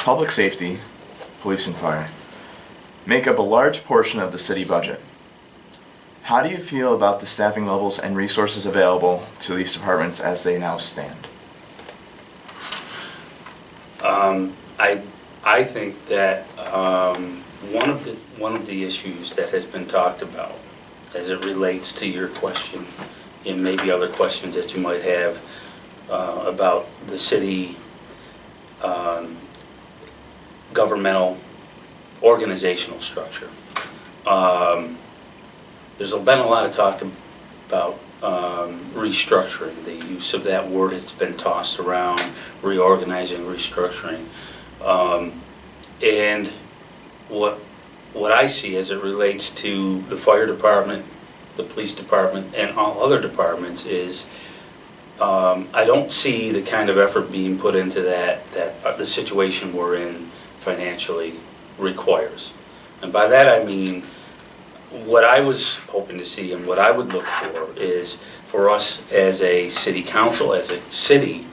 public safety, police and fire, make up a large portion of the city budget. How do you feel about the staffing levels and resources available to these departments as they now stand? I think that one of the issues that has been talked about as it relates to your question and maybe other questions that you might have about the city governmental organizational structure. There's been a lot of talk about restructuring. The use of that word has been tossed around, reorganizing, restructuring. And what I see as it relates to the fire department, the police department, and all other departments is I don't see the kind of effort being put into that the situation we're in financially requires. And by that I mean what I was hoping to see and what I would look for is for us as a city council, as a city,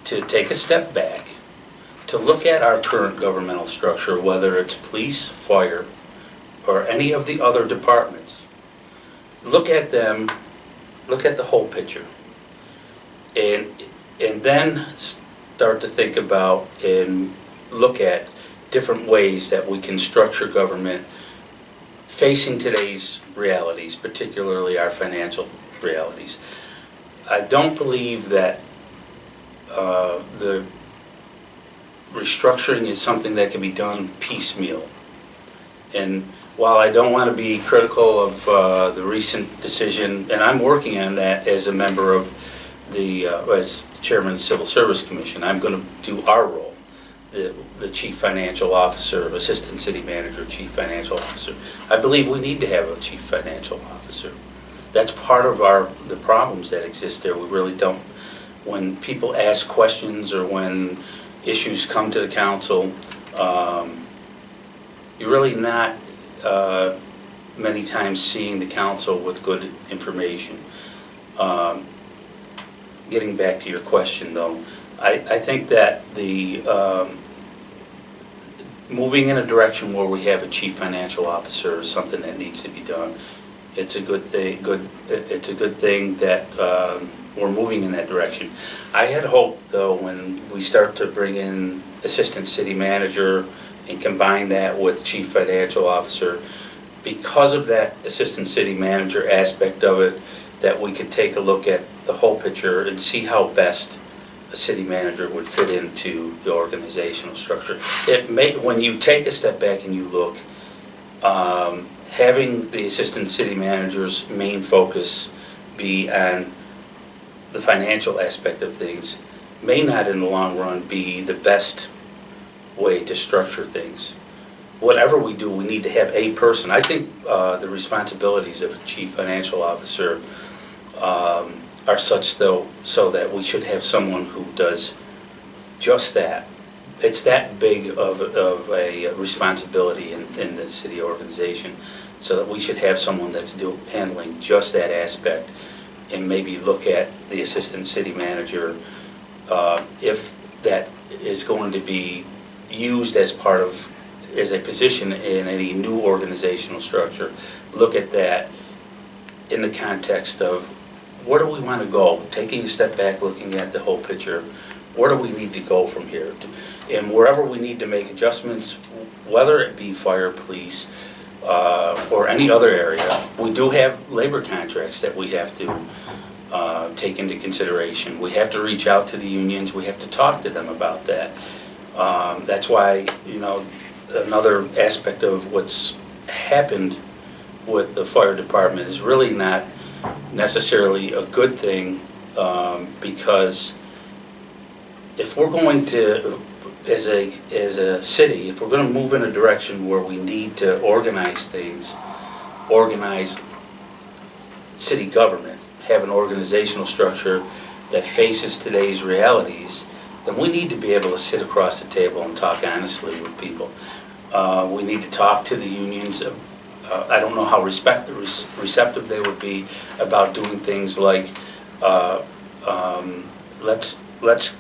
to take a step back, to look at our current governmental structure, whether it's police, fire, or any of the other departments. Look at them, look at the whole picture, and then start to think about and look at different ways that we can structure government facing today's realities, particularly our financial realities. I don't believe that the restructuring is something that can be done piecemeal. And while I don't want to be critical of the recent decision, and I'm working on that as a member of as chairman of the Civil Service Commission, I'm going to do our role, the chief financial officer, assistant city manager, chief financial officer. I believe we need to have a chief financial officer. That's part of the problems that exist there. We really don't. When people ask questions or when issues come to the council, you're really not many times seeing the council with good information. Getting back to your question though, I think that the moving in a direction where we have a chief financial officer is something that needs to be done. It's a good thing. It's a good thing that we're moving in that direction. I had hoped, though, when we start to bring in assistant city manager and combine that with chief financial officer, because of that assistant city manager aspect of it, that we could take a look at the whole picture and see how best a city manager would fit into the organizational structure. When you take a step back and you look, having the assistant city manager's main focus be on the financial aspect of things may not in the long run be the best way to structure things. Whatever we do, we need to have a person. I think the responsibilities of a chief financial officer are such though so that we should have someone who does just that. It's that big of a responsibility in the city organization, so that we should have someone that's handling just that aspect, and maybe look at the assistant city manager if that is going to be used as a position in any new organizational structure. Look at that in the context of where do we want to go? Taking a step back, looking at the whole picture, where do we need to go from here? And wherever we need to make adjustments, whether it be fire, police, or any other area, we do have labor contracts that we have to take into consideration. We have to reach out to the unions. We have to talk to them about that. That's why, another aspect of what's happened with the fire department is really not necessarily a good thing, because if we're going to, as a city, if we're going to move in a direction where we need to organize things, organize city government, have an organizational structure that faces today's realities, then we need to be able to sit across the table and talk honestly with people. We need to talk to the unions. I don't know how receptive they would be about doing things like let's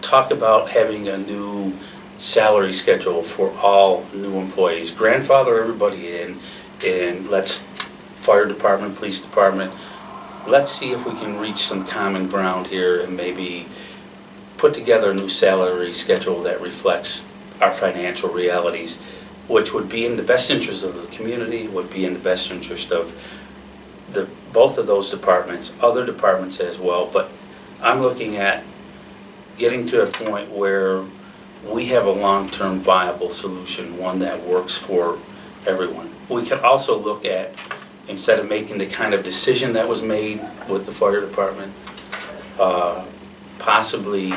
talk about having a new salary schedule for all new employees. Grandfather everybody in, and let's, fire department, police department, let's see if we can reach some common ground here and maybe put together a new salary schedule that reflects our financial realities, which would be in the best interest of the community, would be in the best interest of both of those departments, other departments as well. But I'm looking at getting to a point where we have a long-term viable solution, one that works for everyone. We can also look at, instead of making the kind of decision that was made with the fire department, possibly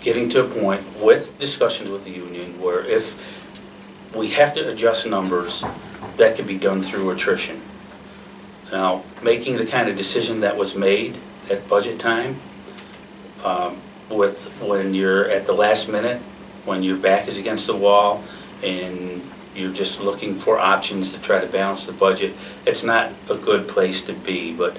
getting to a point with discussions with the union where if we have to adjust numbers, that could be done through attrition. Now, making the kind of decision that was made at budget time, when you're at the last minute, when your back is against the wall and you're just looking for options to try to balance the budget, it's not a good place to be. But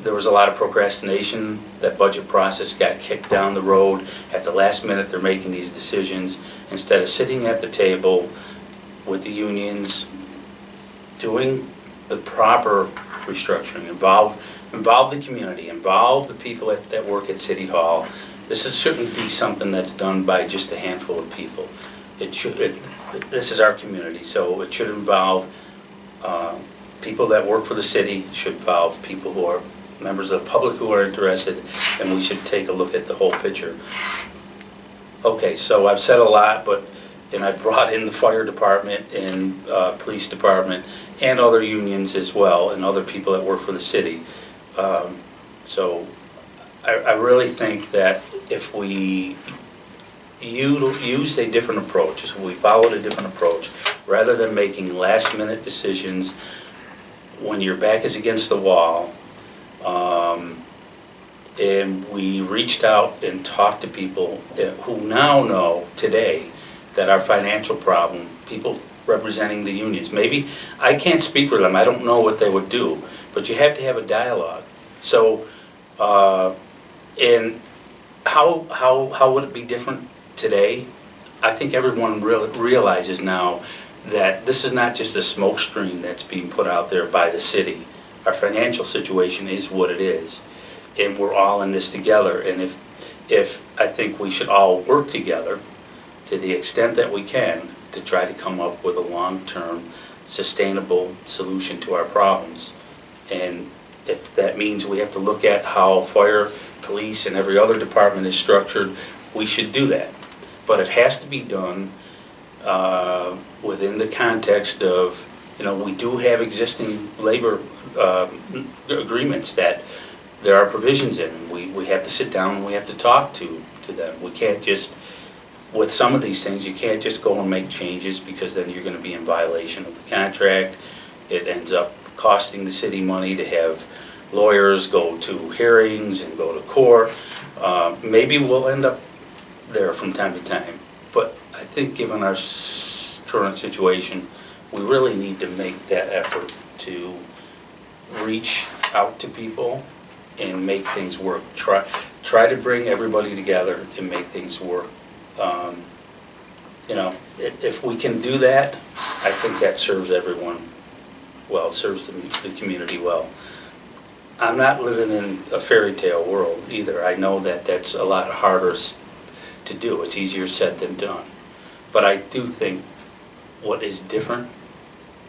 there was a lot of procrastination. That budget process got kicked down the road. At the last minute, they're making these decisions instead of sitting at the table with the unions, doing the proper restructuring, involve the community, involve the people that work at City Hall. Shouldn't be something that's done by just a handful of people. This is our community, so it should involve people that work for the city, should involve people who are members of the public who are interested, and we should take a look at the whole picture. Okay, so I've said a lot, and I've brought in the fire department and police department and other unions as well, and other people that work for the city. So I really think that if we used a different approach, if we followed a different approach, rather than making last-minute decisions when your back is against the wall, and we reached out and talked to people who now know today that our financial problem, people representing the unions, maybe I can't speak for them, I don't know what they would do, but you have to have a dialogue. So, and how would it be different today? I think everyone realizes now that this is not just a smoke screen that's being put out there by the city. Our financial situation is what it is, and we're all in this together. And if I think we should all work together to the extent that we can to try to come up with a long-term, sustainable solution to our problems. And if that means we have to look at how fire, police, and every other department is structured, we should do that. But it has to be done within the context of, we do have existing labor agreements that there are provisions in. We have to sit down and we have to talk to them. We can't just, with some of these things, you can't just go and make changes because then you're going to be in violation of the contract. It ends up costing the city money to have lawyers go to hearings and go to court. Maybe we'll end up there from time to time. But I think given our current situation, we really need to make that effort to reach out to people and make things work. Try to bring everybody together and make things work. If we can do that, I think that serves everyone well, serves the community well. I'm not living in a fairy tale world either. I know that that's a lot harder to do. It's easier said than done. But I do think what is different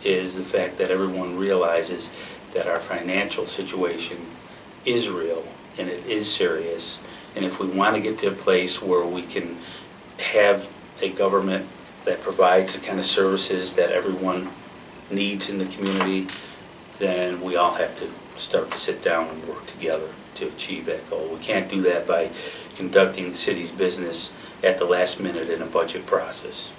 is the fact that everyone realizes that our financial situation is real and it is serious. And if we want to get to a place where we can have a government that provides the kind of services that everyone needs in the community, then we all have to start to sit down and work together to achieve that goal. We can't do that by conducting the city's business at the last minute in a budget process.